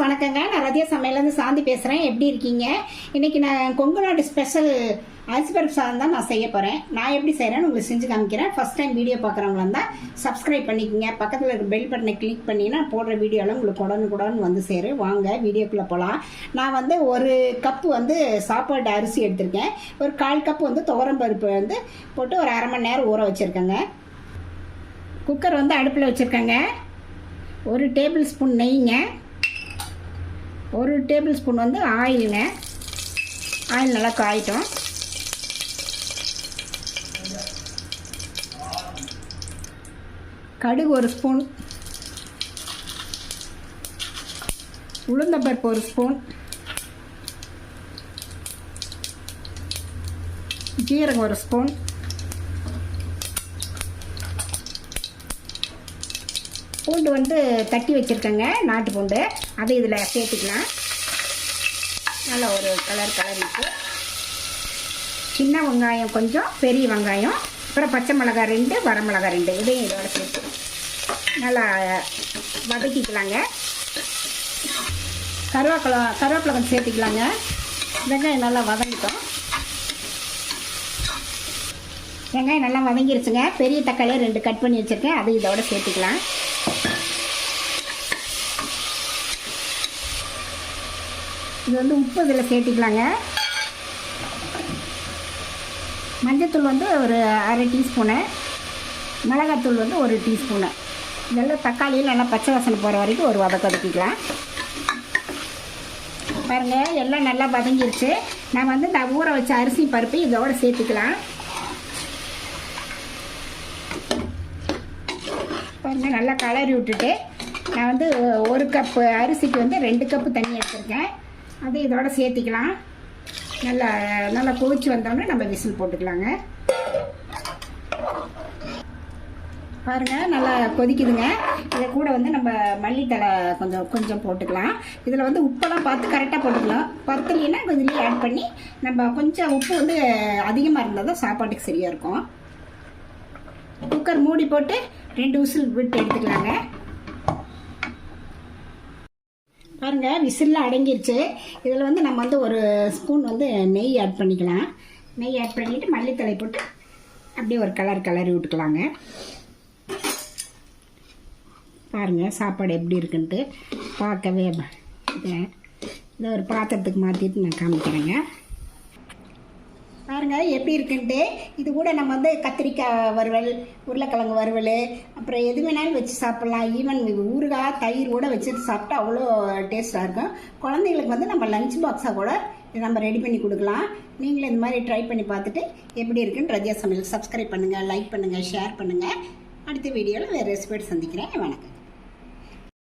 வணக்கங்க. நான் ரதியா சமையலேருந்து சாந்தி பேசுகிறேன். எப்படி இருக்கீங்க? இன்றைக்கி நான் கொங்கு நாட்டு ஸ்பெஷல் அரிசி பருப்பு சாதம் தான் நான் செய்ய போகிறேன். நான் எப்படி செய்கிறேன்னு உங்களுக்கு செஞ்சு காமிக்கிறேன். ஃபஸ்ட் டைம் வீடியோ பார்க்குறவங்களா இருந்தால் சப்ஸ்கிரைப் பண்ணிக்கோங்க. பக்கத்தில் இருக்க பெல் பட்டனை கிளிக் பண்ணிங்கன்னா போடுற வீடியோலாம் உங்களுக்கு உடனுக்குடன் வந்து சேரும். வாங்க வீடியோக்குள்ளே போகலாம். நான் வந்து ஒரு கப்பு வந்து சாப்பாடு அரிசி எடுத்திருக்கேன். ஒரு 1/4 கப்பு வந்து துவரம் பருப்பு வந்து போட்டு ஒரு அரை மணி நேரம் ஊற வச்சுருக்கேங்க. குக்கர் வந்து அடுப்பில் வச்சுருக்கேங்க. 1 டேபிள் ஸ்பூன் நெய்ங்க, 1 டேபிள் ஸ்பூன் வந்து ஆயிலுங்க. ஆயில் நல்லா காயிட்டும். கடுகு 1 ஸ்பூன், உளுந்தம்பருப்பு 1 ஸ்பூன், ஜீரகம் 1 ஸ்பூன், பூண்டு வந்து தட்டி வச்சுருக்கேங்க, நாட்டு பூண்டு. அதை இதில் சேர்த்துக்கலாம். நல்லா ஒரு கலரிட்டு சின்ன வெங்காயம் கொஞ்சம், பெரிய வெங்காயம், அப்புறம் பச்சை மிளகாய் 2, வரமிளகாய் 2 இதையும் இதோட சேர்த்து நல்லா வதக்கிக்கலாங்க. கருவேப்பிலை கொஞ்சம் சேர்த்துக்கலாங்க. வெங்காயம் நல்லா வதங்கிட்டோம். வெங்காயம் நல்லா வதங்கிருச்சுங்க. பெரிய தக்காளியை 2 கட் பண்ணி வச்சுருக்கேன், அதை இதோட சேர்த்துக்கலாம். இது வந்து உப்பு இதில் சேர்த்துக்கலாங்க. மஞ்சத்தூள் வந்து ஒரு அரை டீஸ்பூனு, மிளகாத்தூள் வந்து 1 டீஸ்பூனு. இதெல்லாம் தக்காளியில் நல்லா பச்சை வாசனை போகிற வரைக்கும் ஒரு வதக்கிக்கலாம். பாருங்கள், எல்லாம் நல்லா வதங்கிருச்சு. நான் வந்து இந்த ஊற வச்ச அரிசி பருப்பு இதோட சேர்த்துக்கலாம். பாருங்கள், நல்லா கலரி விட்டுட்டு நான் வந்து 1 கப்பு அரிசிக்கு வந்து 2 கப்பு தண்ணி எடுத்துருக்கேன். அதை இதோட சேர்த்திக்கலாம். நல்லா கொதிச்சு வந்தோடனே நம்ம விசில் போட்டுக்கலாங்க. பாருங்கள், நல்லா கொதிக்குதுங்க. இதை கூட வந்து நம்ம மல்லித்தலை கொஞ்சம் போட்டுக்கலாம். இதில் வந்து உப்பெல்லாம் பார்த்து கரெக்டாக போட்டுக்கலாம். பத்தலைன்னா கொஞ்சம் ஆட் பண்ணி நம்ம கொஞ்சம் உப்பு வந்து அதிகமாக இருந்தால் தான் சாப்பாட்டுக்கு சரியாக இருக்கும். குக்கர் மூடி போட்டு 2 விசில் விட்டு எடுத்துக்கலாங்க. பாருங்கள், விசில்லாம் அடங்கிருச்சு. இதில் வந்து நம்ம வந்து 1 ஸ்பூன் வந்து நெய் ஆட் பண்ணிக்கலாம். நெய் ஆட் பண்ணிவிட்டு மல்லித்தலை போட்டு அப்படியே ஒரு கலரி விட்டுக்கலாங்க. பாருங்கள், சாப்பாடு எப்படி இருக்குன்ட்டு பார்க்கவே இதை ஒரு பாத்திரத்துக்கு மாற்றிட்டு நான் காமிக்கிறேங்க. பாருங்கள் எப்படி இருக்குன்ட்டு. இது கூட நம்ம வந்து கத்திரிக்காய் வறுவல், உருளைக்கிழங்கு வறுவல், அப்புறம் எது வேணாலும் வச்சு சாப்பிட்லாம். ஈவன் ஊறுகாய், தயிர் கூட வச்சுட்டு சாப்பிட்டா அவ்வளோ டேஸ்ட்டாக இருக்கும். குழந்தைங்களுக்கு வந்து நம்ம லஞ்ச் பாக்ஸாக கூட நம்ம ரெடி பண்ணி கொடுக்கலாம். நீங்களும் இந்த மாதிரி ட்ரை பண்ணி பார்த்துட்டு எப்படி இருக்குன்னு ரதியா சமையல் சப்ஸ்கிரைப் பண்ணுங்கள், லைக் பண்ணுங்கள், ஷேர் பண்ணுங்கள். அடுத்த வீடியோவில் வேறு ரெசிபியோடு சந்திக்கிறேன். வணக்கம்.